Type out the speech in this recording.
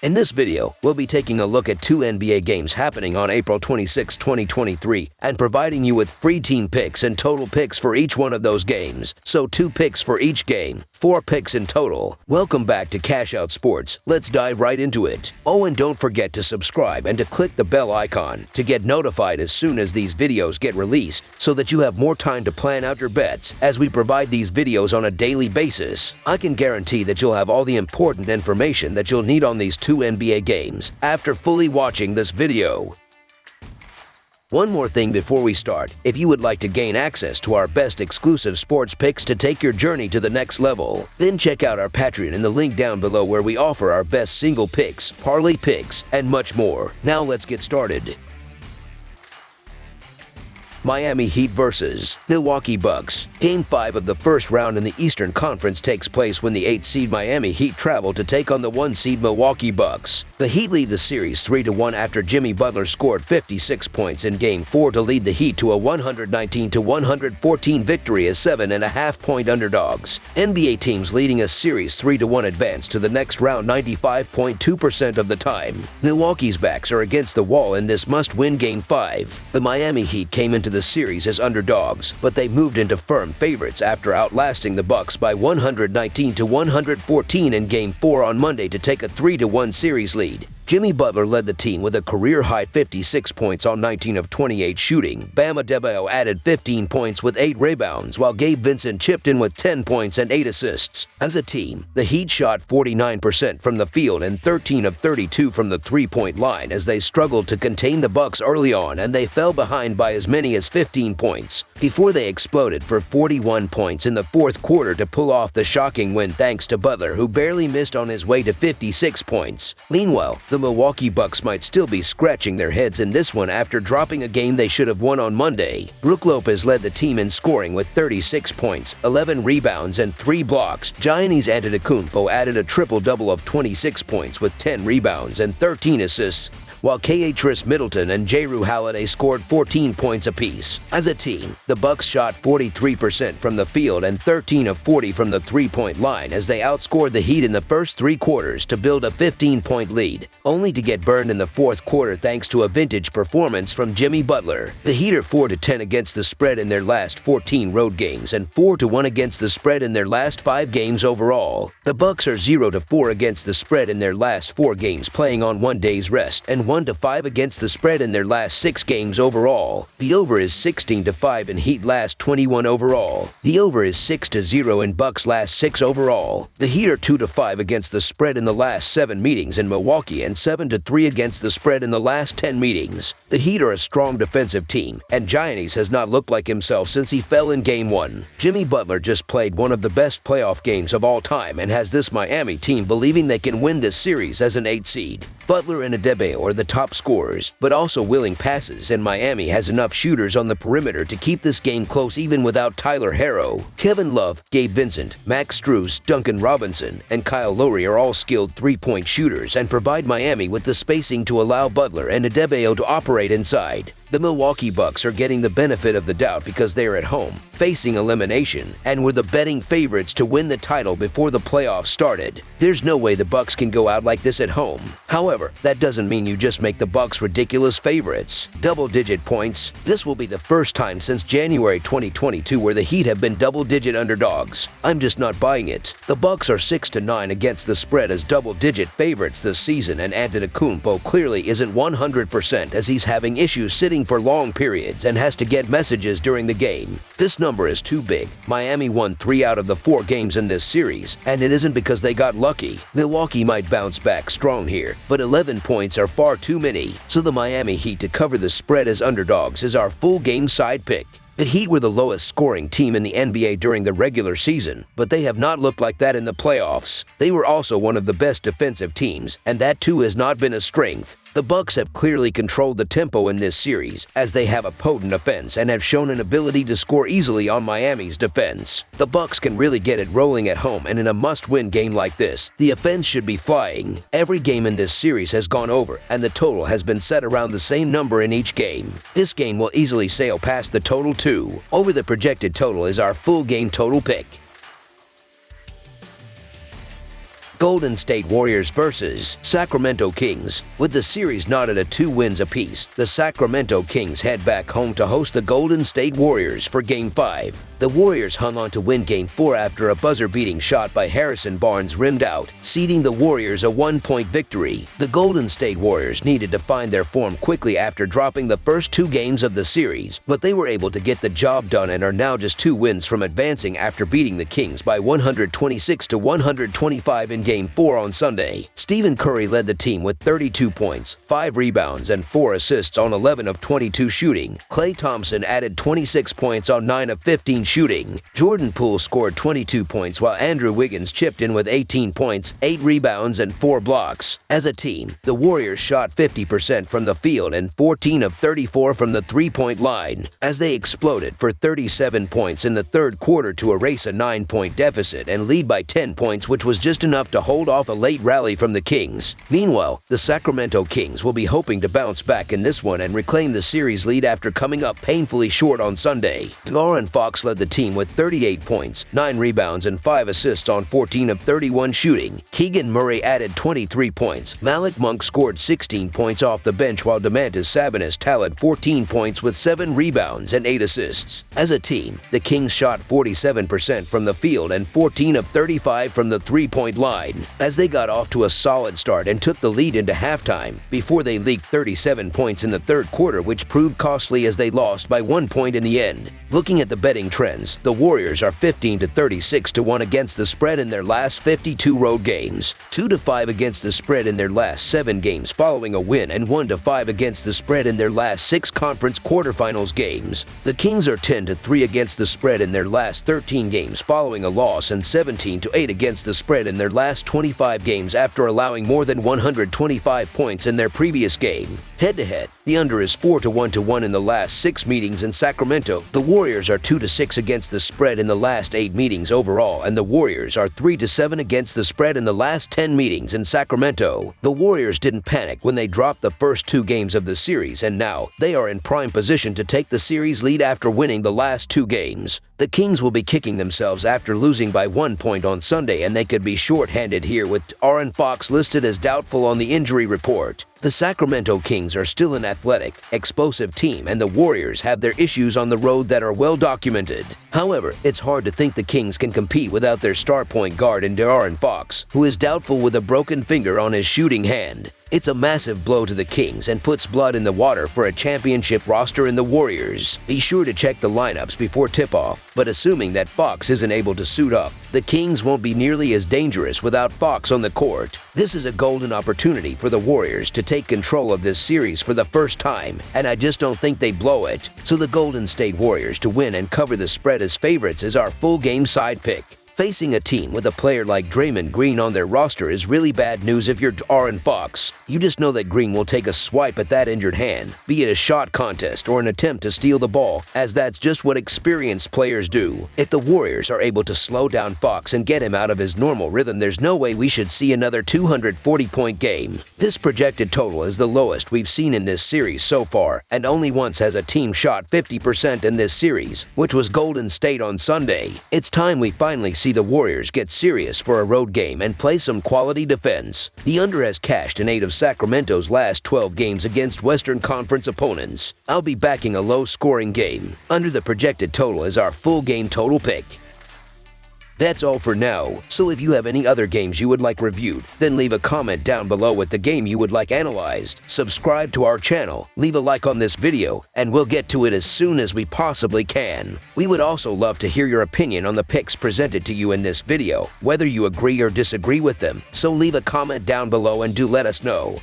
In this video, we'll be taking a look at 2 NBA games happening on April 26, 2023, and providing you with free team picks and total picks for each one of those games. So 2 picks for each game, 4 picks in total. Welcome back to Cash Out Sports. Let's dive right into it. Oh, and don't forget to subscribe and to click the bell icon to get notified as soon as these videos get released so that you have more time to plan out your bets as we provide these videos on a daily basis. I can guarantee that you'll have all the important information that you'll need on these 2 NBA games after fully watching this video. One more thing before we start, if you would like to gain access to our best exclusive sports picks to take your journey to the next level, then check out our Patreon in the link down below where we offer our best single picks, parlay picks, and much more. Now let's get started. Miami Heat vs. Milwaukee Bucks. Game 5 of the first round in the Eastern Conference takes place when the 8-seed Miami Heat travel to take on the 1-seed Milwaukee Bucks. The Heat lead the series 3-1 after Jimmy Butler scored 56 points in Game 4 to lead the Heat to a 119-114 victory as 7.5-point underdogs. NBA teams leading a series 3-1 advance to the next round 95.2% of the time. Milwaukee's backs are against the wall in this must-win Game 5. The Miami Heat came into the series as underdogs, but they moved into firm favorites after outlasting the Bucks by 119-114 in Game 4 on Monday to take a 3-1 series lead. Jimmy Butler led the team with a career-high 56 points on 19 of 28 shooting. Bam Adebayo added 15 points with 8 rebounds, while Gabe Vincent chipped in with 10 points and 8 assists. As a team, the Heat shot 49% from the field and 13 of 32 from the three-point line as they struggled to contain the Bucks early on, and they fell behind by as many as 15 points before they exploded for 41 points in the fourth quarter to pull off the shocking win thanks to Butler, who barely missed on his way to 56 points. Meanwhile, the Milwaukee Bucks might still be scratching their heads in this one after dropping a game they should have won on Monday. Brook Lopez led the team in scoring with 36 points, 11 rebounds, and 3 blocks. Giannis Antetokounmpo added a triple-double of 26 points with 10 rebounds and 13 assists, while Khris Middleton and Jrue Holiday scored 14 points apiece. As a team, the Bucks shot 43% from the field and 13 of 40 from the three-point line as they outscored the Heat in the first 3 quarters to build a 15-point lead, only to get burned in the fourth quarter thanks to a vintage performance from Jimmy Butler. The Heat are 4-10 against the spread in their last 14 road games and 4-1 against the spread in their last 5 games overall. The Bucks are 0-4 against the spread in their last 4 games playing on 1 day's rest and 1-5 against the spread in their last 6 games overall. The over is 16-5 in Heat last 21 overall. The over is 6-0 in Bucks last 6 overall. The Heat are 2-5 against the spread in the last 7 meetings in Milwaukee and 7-3 against the spread in the last 10 meetings. The Heat are a strong defensive team, and Giannis has not looked like himself since he fell in Game 1. Jimmy Butler just played one of the best playoff games of all time and has this Miami team believing they can win this series as an 8-seed. Butler and Adebayo are the top scorers, but also willing passes, and Miami has enough shooters on the perimeter to keep this game close even without Tyler Herro. Kevin Love, Gabe Vincent, Max Strus, Duncan Robinson, and Kyle Lowry are all skilled three-point shooters and provide Miami with the spacing to allow Butler and Adebayo to operate inside. The Milwaukee Bucks are getting the benefit of the doubt because they are at home, facing elimination, and were the betting favorites to win the title before the playoffs started. There's no way the Bucks can go out like this at home. However, that doesn't mean you just make the Bucks ridiculous favorites. Double-digit points. This will be the first time since January 2022 where the Heat have been double-digit underdogs. I'm just not buying it. The Bucks are 6-9 against the spread as double-digit favorites this season, and Antetokounmpo clearly isn't 100% as he's having issues sitting for long periods and has to get messages during the game. This number is too big. Miami won 3 out of the 4 games in this series, and it isn't because they got lucky. Milwaukee might bounce back strong here, but 11 points are far too many, so the Miami Heat to cover the spread as underdogs is our full game side pick. The Heat were the lowest scoring team in the NBA during the regular season, but they have not looked like that in the playoffs. They were also one of the best defensive teams, and that too has not been a strength. The Bucks have clearly controlled the tempo in this series, as they have a potent offense and have shown an ability to score easily on Miami's defense. The Bucks can really get it rolling at home, and in a must-win game like this, the offense should be flying. Every game in this series has gone over, and the total has been set around the same number in each game. This game will easily sail past the total too. Over the projected total is our full game total pick. Golden State Warriors vs. Sacramento Kings. With the series knotted at 2 wins apiece, the Sacramento Kings head back home to host the Golden State Warriors for Game 5. The Warriors hung on to win Game 4 after a buzzer-beating shot by Harrison Barnes rimmed out, ceding the Warriors a 1-point victory. The Golden State Warriors needed to find their form quickly after dropping the first 2 games of the series, but they were able to get the job done and are now just 2 wins from advancing after beating the Kings by 126-125 in Game 4 on Sunday. Stephen Curry led the team with 32 points, 5 rebounds, and 4 assists on 11 of 22 shooting. Klay Thompson added 26 points on 9 of 15 shooting. Jordan Poole scored 22 points while Andrew Wiggins chipped in with 18 points, 8 rebounds, and 4 blocks. As a team, the Warriors shot 50% from the field and 14 of 34 from the three-point line, as they exploded for 37 points in the third quarter to erase a 9-point deficit and lead by 10 points, which was just enough to hold off a late rally from the Kings. Meanwhile, the Sacramento Kings will be hoping to bounce back in this one and reclaim the series lead after coming up painfully short on Sunday. De'Aaron Fox led the team with 38 points, 9 rebounds, and 5 assists on 14 of 31 shooting. Keegan Murray added 23 points. Malik Monk scored 16 points off the bench while Domantas Sabonis tallied 14 points with 7 rebounds and 8 assists. As a team, the Kings shot 47% from the field and 14 of 35 from the three-point line, as they got off to a solid start and took the lead into halftime before they leaked 37 points in the third quarter, which proved costly as they lost by 1 point in the end. Looking at the betting trends, the Warriors are 15-36-1 against the spread in their last 52 road games, 2-5 against the spread in their last 7 games following a win, and 1-5 against the spread in their last 6 conference quarterfinals games. The Kings are 10-3 against the spread in their last 13 games following a loss, and 17-8 against the spread in their last 25 games after allowing more than 125 points in their previous game. Head-to-head, the under is 4-1 in the last 6 meetings in Sacramento. The Warriors are 2-6 against the spread in the last 8 meetings overall, and the Warriors are 3-7 against the spread in the last 10 meetings in Sacramento. The Warriors didn't panic when they dropped the first 2 games of the series, and now they are in prime position to take the series lead after winning the last 2 games. The Kings will be kicking themselves after losing by 1 point on Sunday, and they could be short-handed here with De'Aaron Fox listed as doubtful on the injury report. The Sacramento Kings are still an athletic, explosive team, and the Warriors have their issues on the road that are well documented. However, it's hard to think the Kings can compete without their star point guard in De'Aaron Fox, who is doubtful with a broken finger on his shooting hand. It's a massive blow to the Kings and puts blood in the water for a championship roster in the Warriors. Be sure to check the lineups before tip-off, but assuming that Fox isn't able to suit up, the Kings won't be nearly as dangerous without Fox on the court. This is a golden opportunity for the Warriors to take control of this series for the first time, and I just don't think they blow it. So the Golden State Warriors to win and cover the spread as favorites is our full game side pick. Facing a team with a player like Draymond Green on their roster is really bad news if you're De'Aaron Fox. You just know that Green will take a swipe at that injured hand, be it a shot contest or an attempt to steal the ball, as that's just what experienced players do. If the Warriors are able to slow down Fox and get him out of his normal rhythm, there's no way we should see another 240-point game. This projected total is the lowest we've seen in this series so far, and only once has a team shot 50% in this series, which was Golden State on Sunday. It's time we finally see the Warriors get serious for a road game and play some quality defense. The under has cashed in 8 of Sacramento's last 12 games against Western Conference opponents. I'll be backing a low-scoring game. Under the projected total is our full game total pick. That's all for now, so if you have any other games you would like reviewed, then leave a comment down below with the game you would like analyzed. Subscribe to our channel, leave a like on this video, and we'll get to it as soon as we possibly can. We would also love to hear your opinion on the picks presented to you in this video, whether you agree or disagree with them, so leave a comment down below and do let us know.